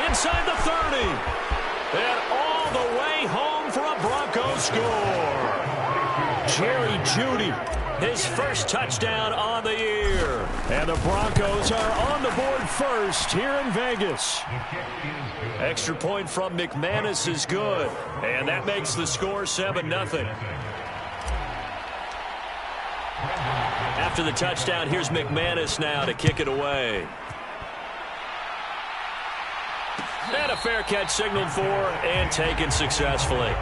inside the 30. And all the way home for a Broncos score. Jerry Jeudy, his first touchdown on the year. And the Broncos are on the board first here in Vegas. Extra point from McManus is good. And that makes the score 7-0. After the touchdown, here's McManus now to kick it away. And a fair catch signaled for and taken successfully.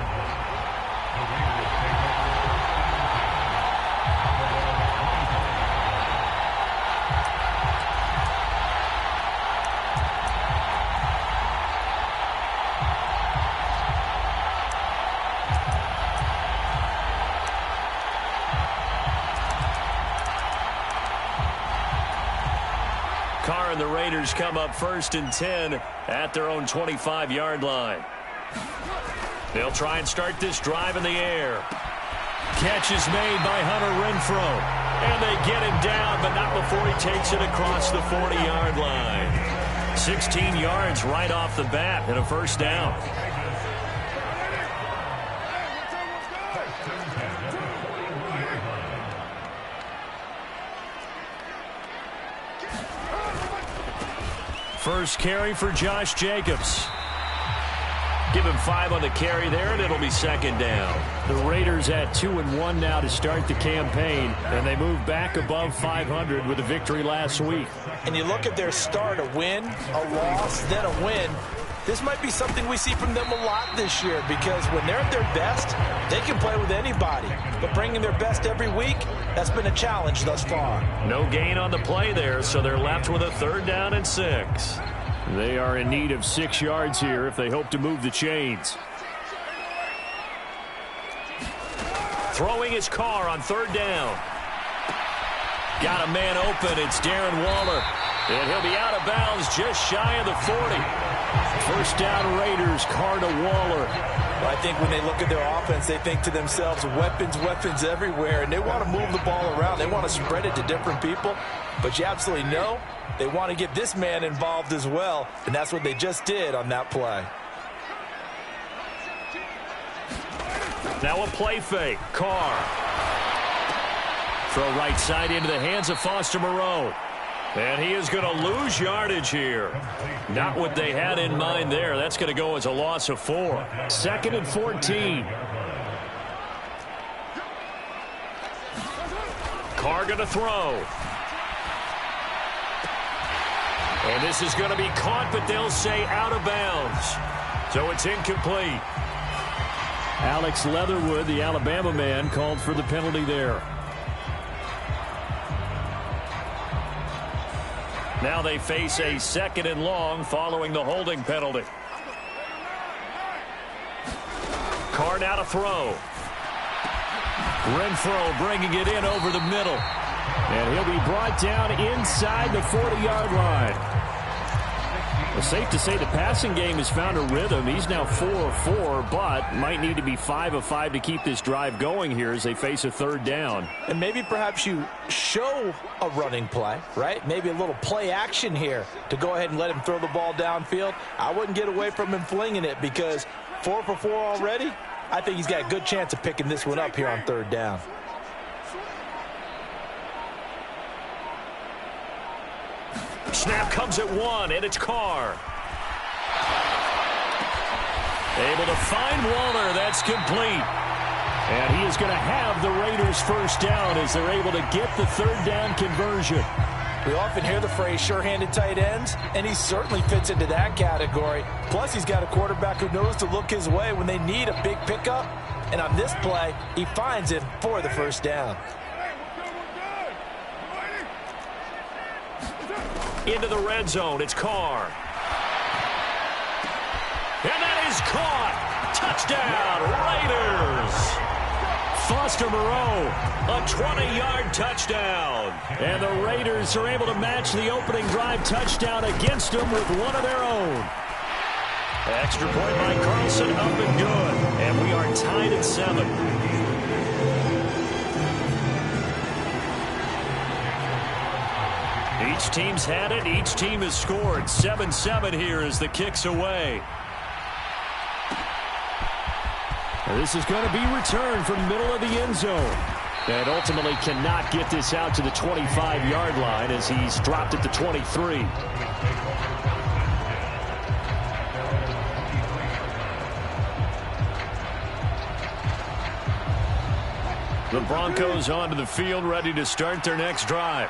Carr and the Raiders come up 1st and 10 at their own 25-yard line. They'll try and start this drive in the air. Catch is made by Hunter Renfrow. And they get him down, but not before he takes it across the 40-yard line. 16 yards right off the bat and a first down. First carry for Josh Jacobs. Give him 5 on the carry there, and it'll be second down. The Raiders at 2-1 now to start the campaign, and they move back above 500 with a victory last week. And you look at their start, a win, a loss, then a win. This might be something we see from them a lot this year, because when they're at their best, they can play with anybody. But bringing their best every week, that's been a challenge thus far. No gain on the play there, so they're left with a 3rd down and 6. They are in need of 6 yards here if they hope to move the chains. Throwing his Carr on 3rd down. Got a man open. It's Darren Waller. And he'll be out of bounds just shy of the 40. First down Raiders, Carr to Waller. Well, I think when they look at their offense, they think to themselves, weapons, weapons everywhere. And they want to move the ball around. They want to spread it to different people. But you absolutely know they want to get this man involved as well. And that's what they just did on that play. Now a play fake. Carr. Throw right side into the hands of Foster Moreau. And he is going to lose yardage here. Not what they had in mind there. That's going to go as a loss of 4. 2nd and 14. Carr going to throw. And this is going to be caught, but they'll say out of bounds. So it's incomplete. Alex Leatherwood, the Alabama man, called for the penalty there. Now they face a 2nd and long following the holding penalty. Carr now to throw. Renfrow bringing it in over the middle. And he'll be brought down inside the 40-yard line. Well, safe to say the passing game has found a rhythm. He's now 4 of 4, but might need to be 5 of 5 to keep this drive going here as they face a 3rd down. And maybe perhaps you show a running play, right? Maybe a little play action here to go ahead and let him throw the ball downfield. I wouldn't get away from him flinging it because 4 for 4 already. I think he's got a good chance of picking this one up here on 3rd down. Snap comes at 1, and it's Carr. Able to find Waller. That's complete. And he is going to have the Raiders first down as they're able to get the 3rd down conversion. We often hear the phrase sure-handed tight ends, and he certainly fits into that category. Plus, he's got a quarterback who knows to look his way when they need a big pickup. And on this play, he finds him for the first down. Into the red zone, it's Carr. And that is caught. Touchdown, Raiders. Foster Moreau, a 20-yard touchdown. And the Raiders are able to match the opening drive touchdown against them with one of their own. Extra point by Carlson, up and good. And we are tied at 7. Each team's had it. Each team has scored. 7-7 here as the kick's away. And this is going to be returned from the middle of the end zone. And ultimately cannot get this out to the 25-yard line as he's dropped at the 23. The Broncos onto the field, ready to start their next drive.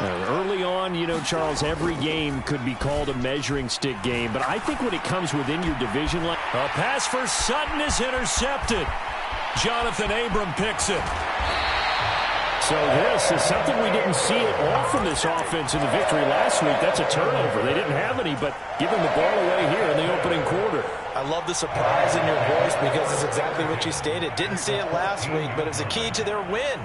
Early on, you know, Charles, every game could be called a measuring stick game, but I think when it comes within your division line, a pass for Sutton is intercepted. Jonathan Abram picks it. So this is something we didn't see at all from this offense in the victory last week. That's a turnover. They didn't have any, but giving the ball away here in the opening quarter. I love the surprise in your voice because it's exactly what you stated. Didn't see it last week, but it was a key to their win.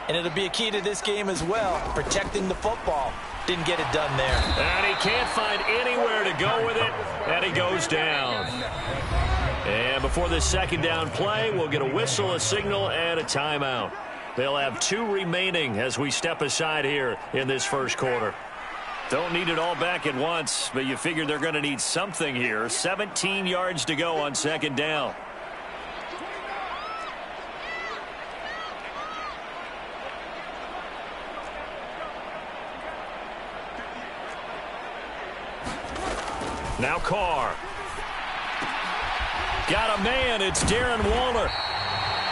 And it'll be a key to this game as well, protecting the football. Didn't get it done there. And he can't find anywhere to go with it, and he goes down. And before this second down play, we'll get a whistle, a signal, and a timeout. They'll have 2 remaining as we step aside here in this first quarter. Don't need it all back at once, but you figure they're going to need something here. 17 yards to go on second down. Now Carr. Got a man. It's Darren Waller.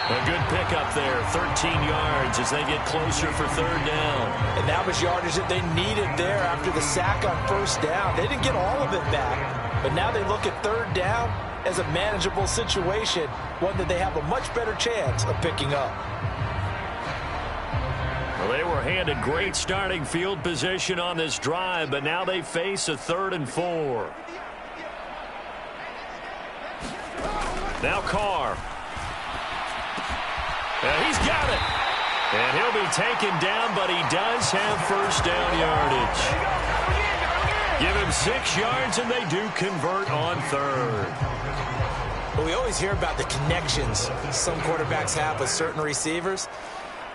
A good pickup there. 13 yards as they get closer for third down. And that was yardage that they needed there after the sack on first down. They didn't get all of it back, but now they look at third down as a manageable situation, one that they have a much better chance of picking up. Well, they were handed great starting field position on this drive, but now they face a 3rd and 4. Now Carr. He's got it. And he'll be taken down, but he does have first down yardage. Give him 6 yards, and they do convert on 3rd. Well, we always hear about the connections some quarterbacks have with certain receivers.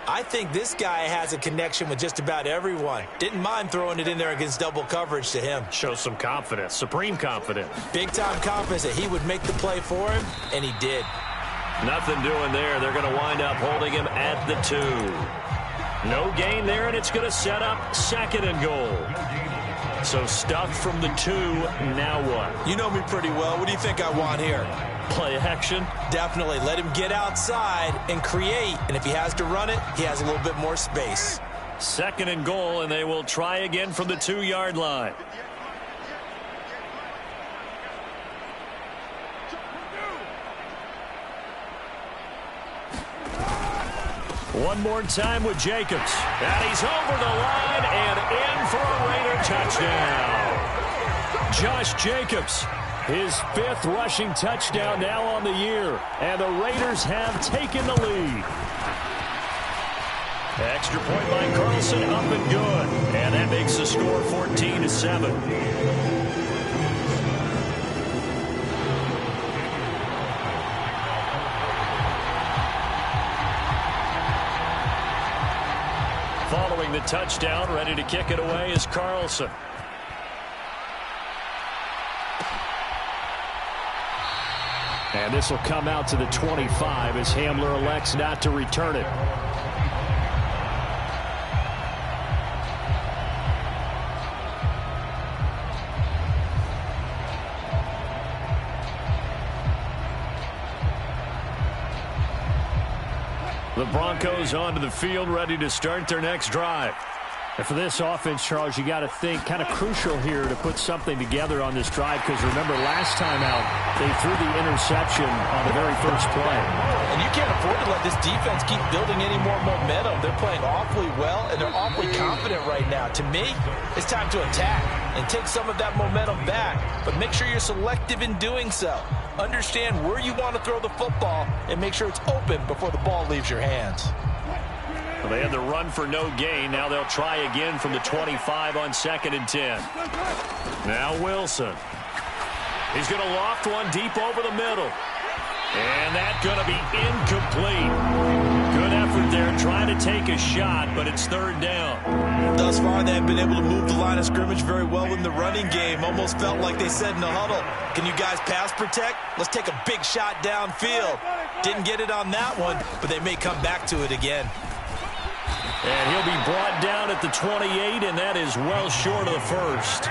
I think this guy has a connection with just about everyone. Didn't mind throwing it in there against double coverage to him. Shows some confidence, supreme confidence. Big-time confidence that he would make the play for him, and he did. Nothing doing there. They're going to wind up holding him at the 2. No gain there, and it's going to set up 2nd and goal. So stuffed from the 2, now what? You know me pretty well. What do you think I want here? Play action? Definitely. Let him get outside and create. And if he has to run it, he has a little bit more space. 2nd and goal, and they will try again from the 2-yard line. One more time with Jacobs. And he's over the line and in for a Raider touchdown. Josh Jacobs, his 5th rushing touchdown now on the year. And the Raiders have taken the lead. Extra point by Carlson, up and good. And that makes the score 14-7. Following the touchdown, ready to kick it away is Carlson. And this will come out to the 25 as Hamler elects not to return it. The Broncos onto the field, ready to start their next drive. And for this offense, Charles, you got to think kind of crucial here to put something together on this drive, because remember last time out they threw the interception on the very first play. And you can't afford to let this defense keep building any more momentum. They're playing awfully well, and they're awfully confident right now. To me, it's time to attack and take some of that momentum back, but make sure you're selective in doing so. Understand where you want to throw the football and make sure it's open before the ball leaves your hands. Well, they had the run for no gain. Now they'll try again from the 25 on 2nd and 10. Now Wilson. He's going to loft one deep over the middle. And that's going to be incomplete. Good effort there trying to take a shot, but it's third down. Thus far, they've been able to move the line of scrimmage very well in the running game. Almost felt like they said in the huddle, can you guys pass protect? Let's take a big shot downfield. Didn't get it on that one, but they may come back to it again. And he'll be brought down at the 28, and that is well short of the first.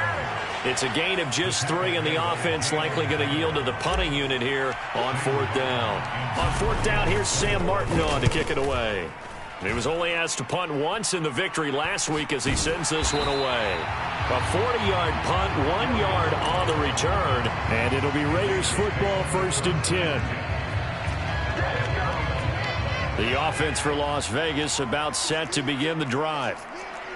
It's a gain of just 3, and the offense likely going to yield to the punting unit here on fourth down. On fourth down, here's Sam Martin on to kick it away. He was only asked to punt once in the victory last week as he sends this one away. A 40-yard punt, 1 yard on the return, and it'll be Raiders football, 1st and 10. The offense for Las Vegas about set to begin the drive.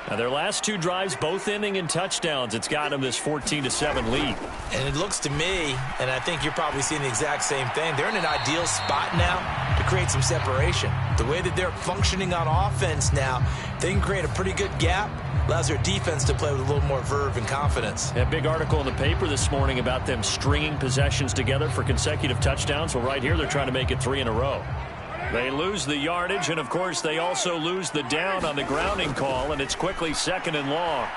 Now, their last 2 drives, both ending in touchdowns. It's got them this 14-7 lead. And it looks to me, and I think you're probably seeing the exact same thing, they're in an ideal spot now to create some separation. The way that they're functioning on offense now, they can create a pretty good gap. Allows their defense to play with a little more verve and confidence. A big article in the paper this morning about them stringing possessions together for consecutive touchdowns. Well, right here, they're trying to make it 3 in a row. They lose the yardage, and, of course, they also lose the down on the grounding call, and it's quickly 2nd and long.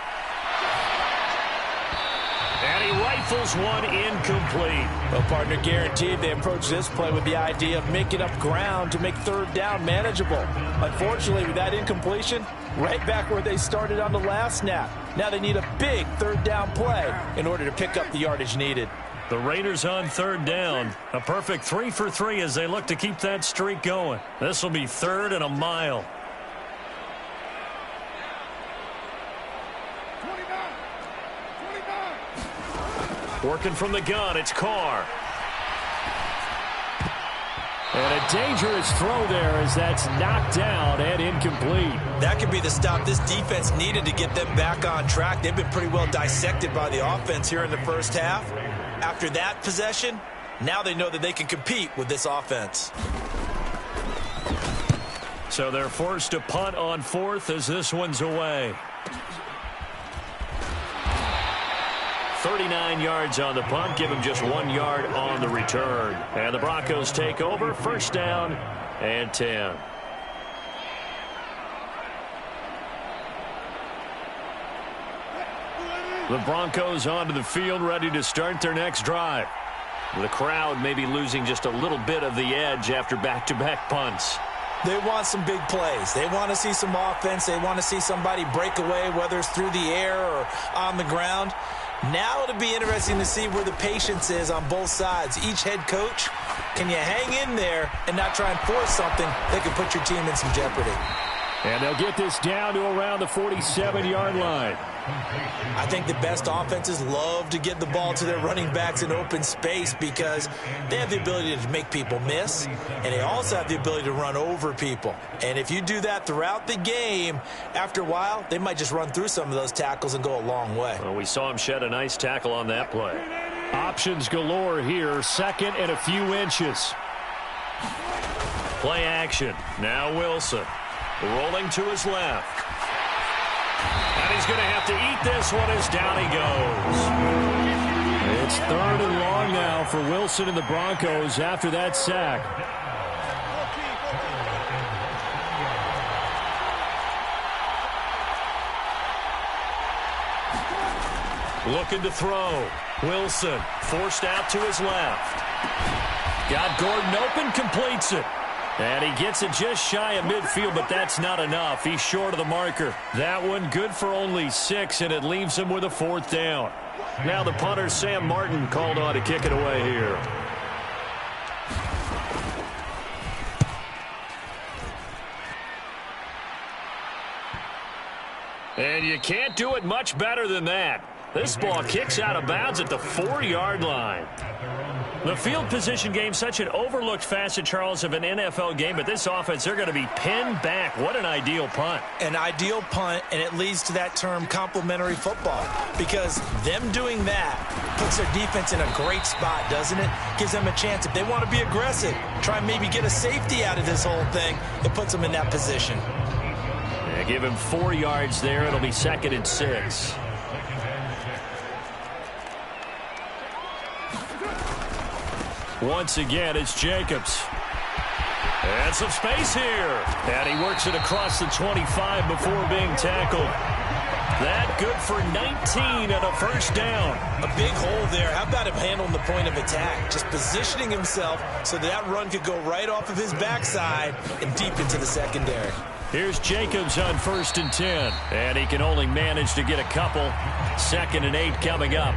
And he rifles one incomplete. Well, partner, guaranteed they approach this play with the idea of making up ground to make third down manageable. Unfortunately, with that incompletion, right back where they started on the last snap. Now they need a big third down play in order to pick up the yardage needed. The Raiders on third down. A perfect 3 for 3 as they look to keep that streak going. This will be 3rd and a mile. 29. Working from the gun, it's Carr. And a dangerous throw there as that's knocked down and incomplete. That could be the stop this defense needed to get them back on track. They've been pretty well dissected by the offense here in the first half. After that possession, now they know that they can compete with this offense. So they're forced to punt on 4th as this one's away. 39 yards on the punt, give him just 1 yard on the return. And the Broncos take over, 1st down and 10. The Broncos onto the field, ready to start their next drive. The crowd may be losing just a little bit of the edge after back-to-back punts. They want some big plays. They want to see some offense. They want to see somebody break away, whether it's through the air or on the ground. Now it'll be interesting to see where the patience is on both sides. Each head coach, can you hang in there and not try and force something that could put your team in some jeopardy? And they'll get this down to around the 47-yard line. I think the best offenses love to get the ball to their running backs in open space because they have the ability to make people miss, and they also have the ability to run over people. And if you do that throughout the game, after a while, they might just run through some of those tackles and go a long way. Well, we saw him shed a nice tackle on that play. Options galore here, 2nd and a few inches. Play action. Now Wilson. Rolling to his left. And he's going to have to eat this one as down he goes. It's 3rd and long now for Wilson and the Broncos after that sack. Looking to throw. Wilson forced out to his left. Got Gordon open, completes it. And he gets it just shy of midfield, but that's not enough. He's short of the marker. That one good for only 6, and it leaves him with a 4th down. Now the punter, Sam Martin, called on to kick it away here. And you can't do it much better than that. This ball kicks out of bounds at the 4-yard line. The field position game, such an overlooked facet, Charles, of an NFL game, but this offense, they're going to be pinned back. What an ideal punt. An ideal punt, and it leads to that term complementary football, because them doing that puts their defense in a great spot, doesn't it? Gives them a chance. If they want to be aggressive, try and maybe get a safety out of this whole thing, it puts them in that position. Yeah, give him 4 yards there. It'll be 2nd and 6. Once again, it's Jacobs. And some space here. And he works it across the 25 before being tackled. That good for 19 and a first down. A big hole there. How about him handling the point of attack? Just positioning himself so that run could go right off of his backside and deep into the secondary. Here's Jacobs on 1st and 10. And he can only manage to get a couple. 2nd and 8 coming up.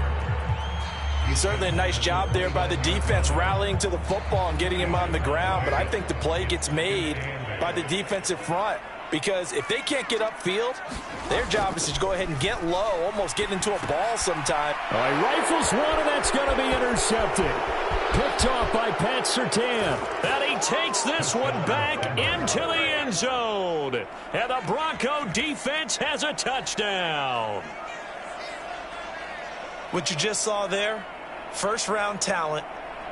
Certainly a nice job there by the defense rallying to the football and getting him on the ground. But I think the play gets made by the defensive front. Because if they can't get upfield, their job is to go ahead and get low, almost get into a ball sometime. All right, rifles one, and that's going to be intercepted. Picked off by Pat Surtain. And he takes this one back into the end zone. And the Bronco defense has a touchdown. What you just saw there, first-round talent,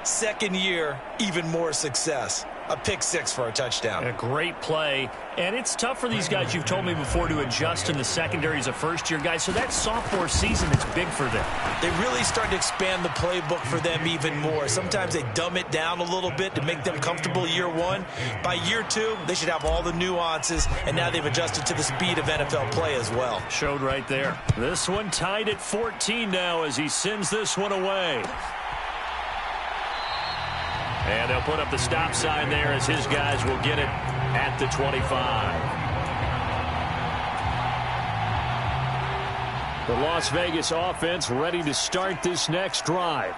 second year, even more success. A pick six for a touchdown. A great play. And it's tough for these guys, you've told me before, to adjust in the secondary as a first-year guy. So that sophomore season is big for them. They really start to expand the playbook for them even more. Sometimes they dumb it down a little bit to make them comfortable year one. By year two, they should have all the nuances, and now they've adjusted to the speed of NFL play as well. Showed right there. This one tied at 14 now as he sends this one away. And they'll put up the stop sign there as his guys will get it at the 25. The Las Vegas offense ready to start this next drive.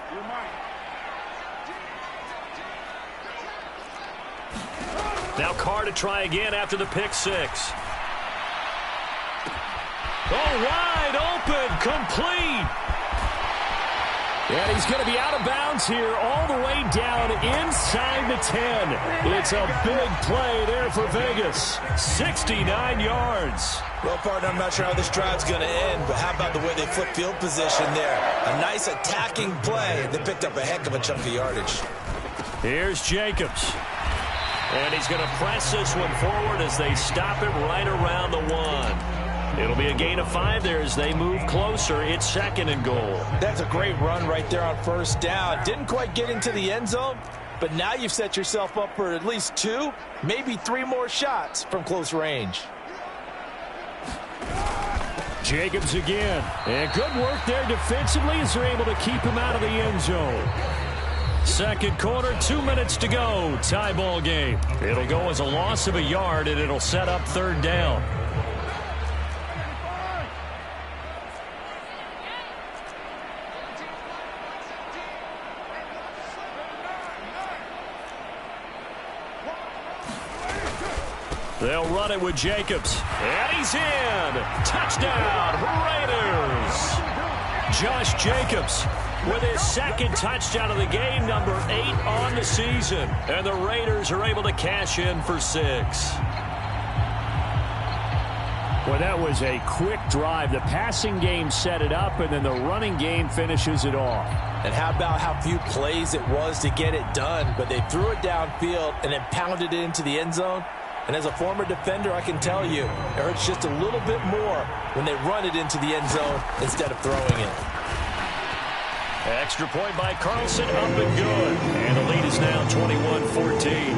Now Carr to try again after the pick six. Oh, wide open, complete. And he's going to be out of bounds here all the way down inside the 10. It's a big play there for Vegas. 69 yards. Well, partner, I'm not sure how this drive's going to end, but how about the way they flip field position there? A nice attacking play. They picked up a heck of a chunk of yardage. Here's Jacobs. And he's going to press this one forward as they stop it right around the 1. It'll be a gain of 5 there as they move closer. It's 2nd and goal. That's a great run right there on first down. Didn't quite get into the end zone, but now you've set yourself up for at least 2, maybe 3 more shots from close range. Jacobs again. And good work there defensively as they're able to keep him out of the end zone. Second quarter, 2 minutes to go. Tie ball game. It'll go as a loss of a yard, and it'll set up 3rd down. They'll run it with Jacobs. And he's in. Touchdown, Raiders. Josh Jacobs with his 2nd touchdown of the game, number 8 on the season. And the Raiders are able to cash in for 6. Well, that was a quick drive. The passing game set it up, and then the running game finishes it off. And how about how few plays it was to get it done, but they threw it downfield and then pounded it into the end zone. And as a former defender, I can tell you, it hurts just a little bit more when they run it into the end zone instead of throwing it. Extra point by Carlson, up and good. And the lead is now 21-14.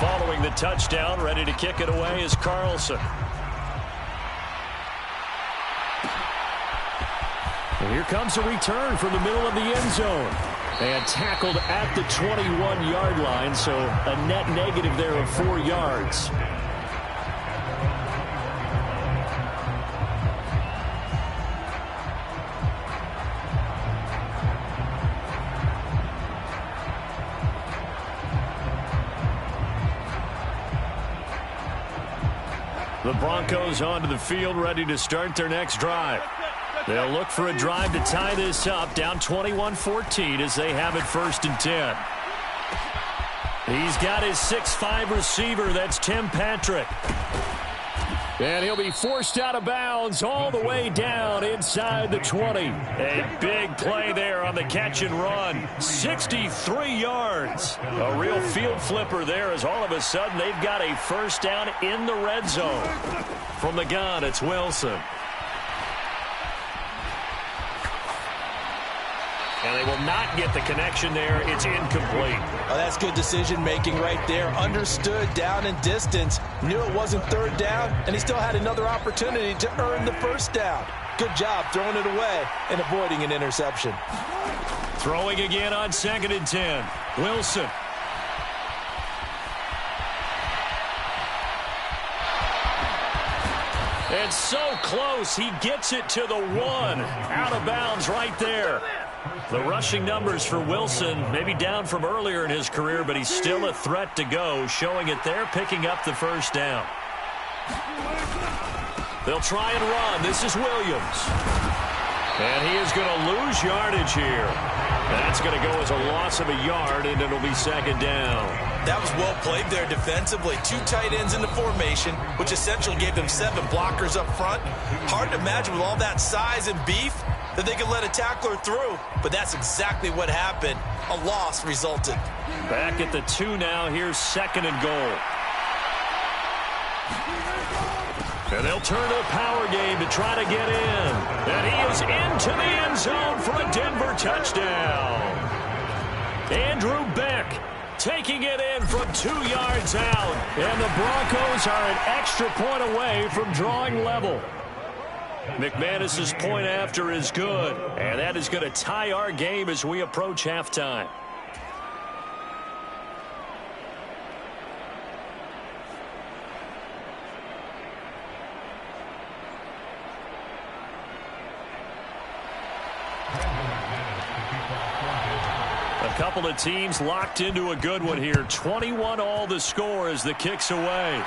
Following the touchdown, ready to kick it away is Carlson. And here comes a return from the middle of the end zone. And tackled at the 21-yard line, so a net negative there of 4 yards. The Broncos onto the field, ready to start their next drive. They'll look for a drive to tie this up, down 21-14 as they have it 1st and 10. He's got his 6'5" receiver, that's Tim Patrick. And he'll be forced out of bounds all the way down inside the 20. A big play there on the catch and run. 63 yards. A real field flipper there as all of a sudden they've got a first down in the red zone. From the gun, it's Wilson. And they will not get the connection there. It's incomplete. Oh, that's good decision-making right there. Understood down and distance. Knew it wasn't third down, and he still had another opportunity to earn the first down. Good job throwing it away and avoiding an interception. Throwing again on 2nd and 10. Wilson. And so close, he gets it to the 1. Out of bounds right there. The rushing numbers for Wilson, maybe down from earlier in his career, but he's still a threat to go, showing it there, picking up the first down. They'll try and run. This is Williams. And he is going to lose yardage here. That's going to go as a loss of a yard, and it'll be 2nd down. That was well played there defensively. 2 tight ends in the formation, which essentially gave them 7 blockers up front. Hard to imagine with all that size and beef that they could let a tackler through, but that's exactly what happened. A loss resulted. Back at the 2 now. Here's 2nd and goal. And they'll turn to the power game to try to get in. And he is into the end zone for a Denver touchdown. Andrew Beck taking it in from 2 yards out. And the Broncos are an extra point away from drawing level. McManus's point after is good, and that is going to tie our game as we approach halftime. A couple of teams locked into a good one here. 21-all the score as the kick's away.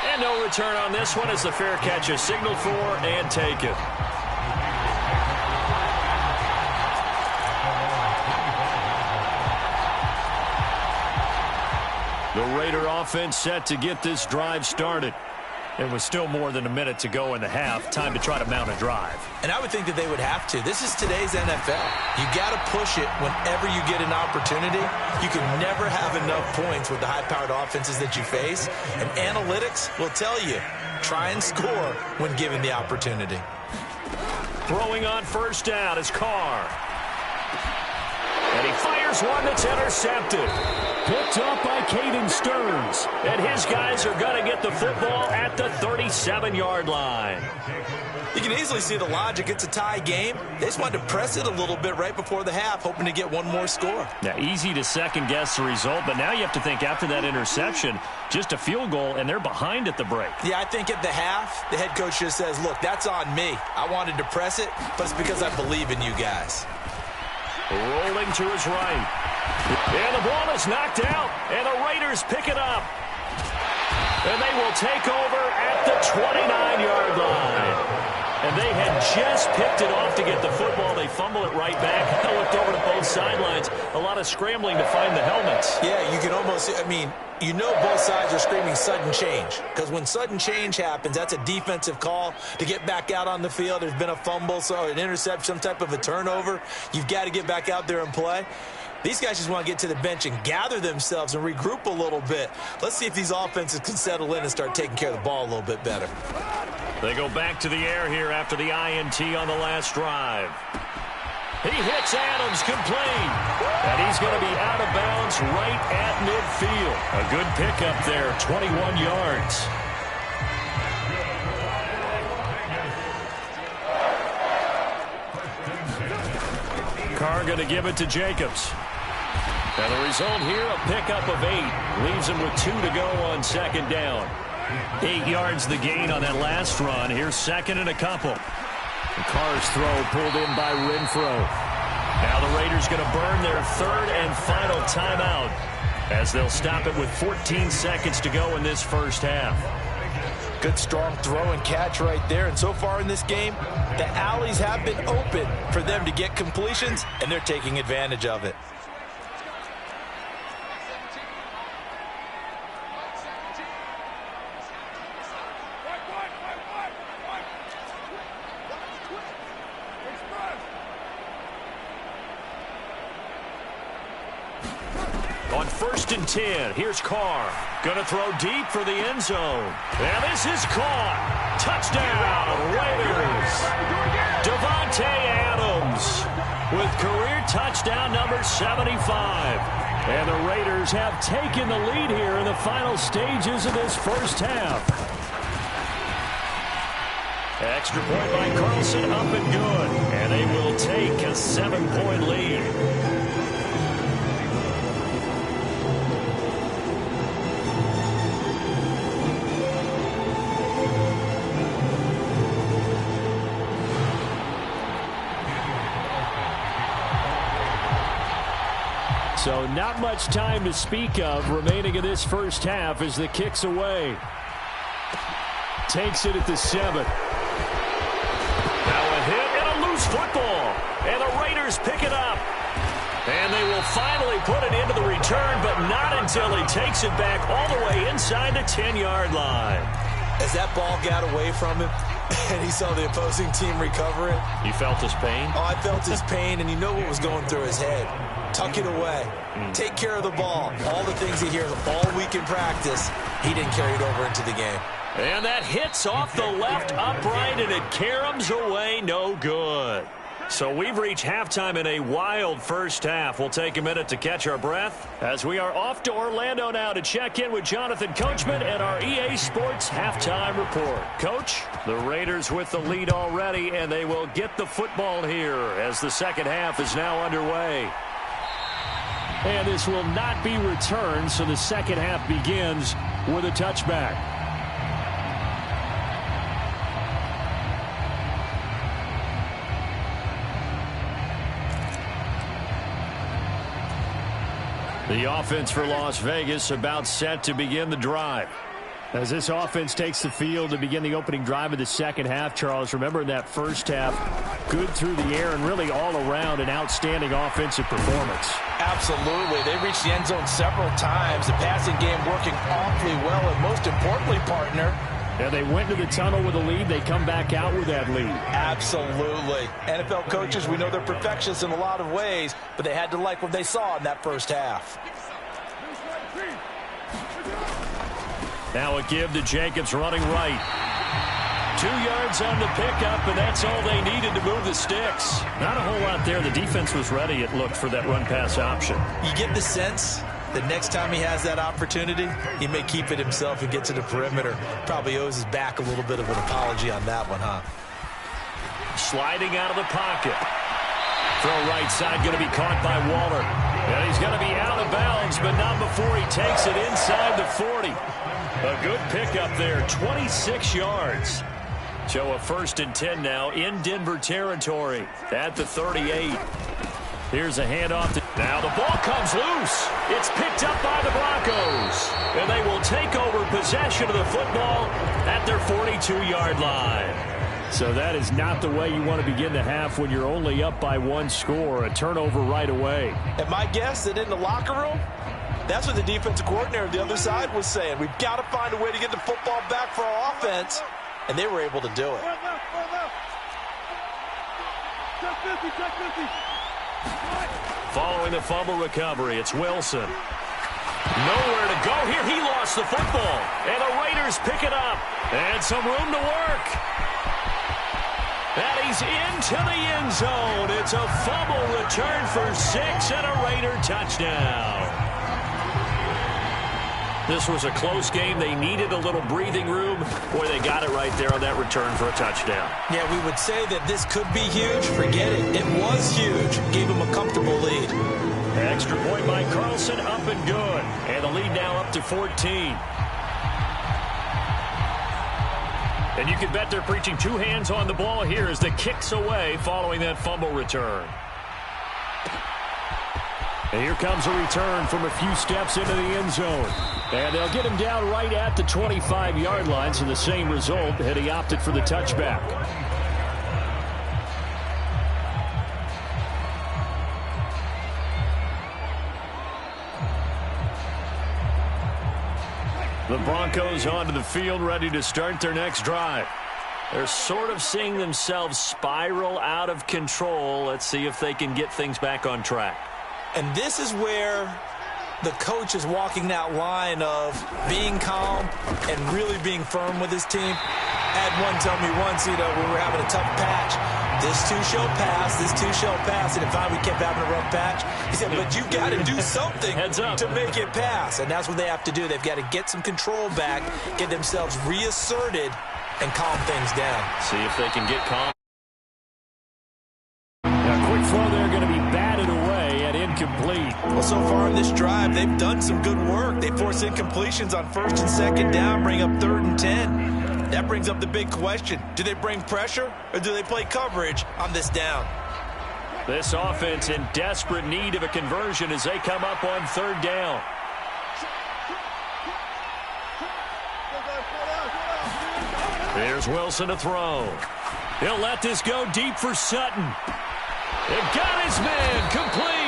And no return on this one as the fair catch is signaled for and taken. The Raider offense set to get this drive started. It was still more than a minute to go in the half. Time to try to mount a drive. And I would think that they would have to. This is today's NFL. You got to push it whenever you get an opportunity. You can never have enough points with the high-powered offenses that you face. And analytics will tell you, try and score when given the opportunity. Throwing on first down is Carr. And he fires one that's intercepted. Picked up by Caden Stearns. And his guys are going to get the football at the 37-yard line. You can easily see the logic. It's a tie game. They just wanted to press it a little bit right before the half, hoping to get one more score. Now, easy to second-guess the result, but now you have to think after that interception, just a field goal, and they're behind at the break. Yeah, I think at the half, the head coach just says, look, that's on me. I wanted to press it, but it's because I believe in you guys. Rolling to his right. And the ball is knocked out, and the Raiders pick it up. And they will take over at the 29-yard line. And they had just picked it off to get the football. They fumble it right back. I looked over to both sidelines. A lot of scrambling to find the helmets. Yeah, you can almost, I mean, you know both sides are screaming sudden change. Because when sudden change happens, that's a defensive call to get back out on the field. There's been a fumble, so an interception, some type of a turnover. You've got to get back out there and play. These guys just want to get to the bench and gather themselves and regroup a little bit. Let's see if these offenses can settle in and start taking care of the ball a little bit better. They go back to the air here after the INT on the last drive. He hits Adams complete. And he's going to be out of bounds right at midfield. A good pickup there, 21 yards. Carr going to give it to Jacobs. And the result here, a pickup of 8. Leaves him with 2 to go on second down. 8 yards the gain on that last run. Here's second and a couple. And Carr's throw pulled in by Renfro. Now the Raiders going to burn their third and final timeout as they'll stop it with 14 seconds to go in this first half. Good strong throw and catch right there. And so far in this game, the alleys have been open for them to get completions, and they're taking advantage of it. first and 10. Here's Carr. Going to throw deep for the end zone. And this is caught. Touchdown, Raiders. Davante Adams with career touchdown number 75. And the Raiders have taken the lead here in the final stages of this first half. Extra point by Carlson, up and good. And they will take a 7-point lead. So not much time to speak of remaining in this first half as the kick's away. Takes it at the 7. Now a hit and a loose football. And the Raiders pick it up. And they will finally put it into the return, but not until he takes it back all the way inside the 10-yard line. As that ball got away from him and he saw the opposing team recover it. You felt his pain? Oh, I felt his pain, and you know what was going through his head. Tuck it away. Take care of the ball. All the things he hears all week in practice, he didn't carry it over into the game. And that hits off the left upright, and it caroms away no good. So we've reached halftime in a wild first half. We'll take a minute to catch our breath as we are off to Orlando now to check in with Jonathan Coachman and our EA Sports halftime report. Coach, the Raiders with the lead already, and they will get the football here as the second half is now underway. And this will not be returned, so the second half begins with a touchback. The offense for Las Vegas about set to begin the drive. As this offense takes the field to begin the opening drive of the second half, Charles, remember in that first half, good through the air and really all around an outstanding offensive performance. Absolutely. They reached the end zone several times. The passing game working awfully well, and most importantly, partner, yeah, they went to the tunnel with a lead. They come back out with that lead. Absolutely. NFL coaches, we know they're perfectionists in a lot of ways, but they had to like what they saw in that first half. Now a give to Jacobs running right. 2 yards on the pickup, and that's all they needed to move the sticks. Not a whole lot there. The defense was ready, it looked, for that run-pass option. You get the sense that next time he has that opportunity, he may keep it himself and get to the perimeter. Probably owes his back a little bit of an apology on that one, huh? Sliding out of the pocket. Throw right side going to be caught by Waller. And he's going to be out of bounds, but not before he takes it inside the 40. A good pickup there, 26 yards. So a 1st and 10 now in Denver territory at the 38. Here's a handoff. Now the ball comes loose. It's picked up by the Broncos. And they will take over possession of the football at their 42-yard line. So that is not the way you want to begin the half when you're only up by 1 score. A turnover right away. And my guess that in the locker room, that's what the defensive coordinator on the other side was saying. We've got to find a way to get the football back for our offense. And they were able to do it. Following the fumble recovery, it's Wilson. Nowhere to go here. He lost the football. And the Raiders pick it up. And some room to work. And he's into the end zone. It's a fumble return for 6 and a Raider touchdown. This was a close game. They needed a little breathing room. Boy, they got it right there on that return for a touchdown. Yeah, we would say that this could be huge. Forget it. It was huge. Gave him a comfortable lead. Extra point by Carlson, up and good. And the lead now up to 14. And you can bet they're preaching 2 hands on the ball here as the kick's away following that fumble return. And here comes a return from a few steps into the end zone. And they'll get him down right at the 25-yard line, so the same result had he opted for the touchback. The Broncos onto the field, ready to start their next drive. They're sort of seeing themselves spiral out of control. Let's see if they can get things back on track. And this is where the coach is walking that line of being calm and really being firm with his team. I had one tell me once, when we were having a tough patch, this too shall pass, this too shall pass. And if we kept having a rough patch, he said, but you got to do something to make it pass. And that's what they have to do. They've got to get some control back, get themselves reasserted, and calm things down. See if they can get calm. A quick throw there going to be batted away and incomplete. Well, so far in this drive, they've done some good work. They force incompletions on 1st and 2nd down, bring up 3rd and 10. That brings up the big question. Do they bring pressure or do they play coverage on this down? This offense in desperate need of a conversion as they come up on 3rd down. Here's Wilson to throw. He'll let this go deep for Sutton. It got his man complete.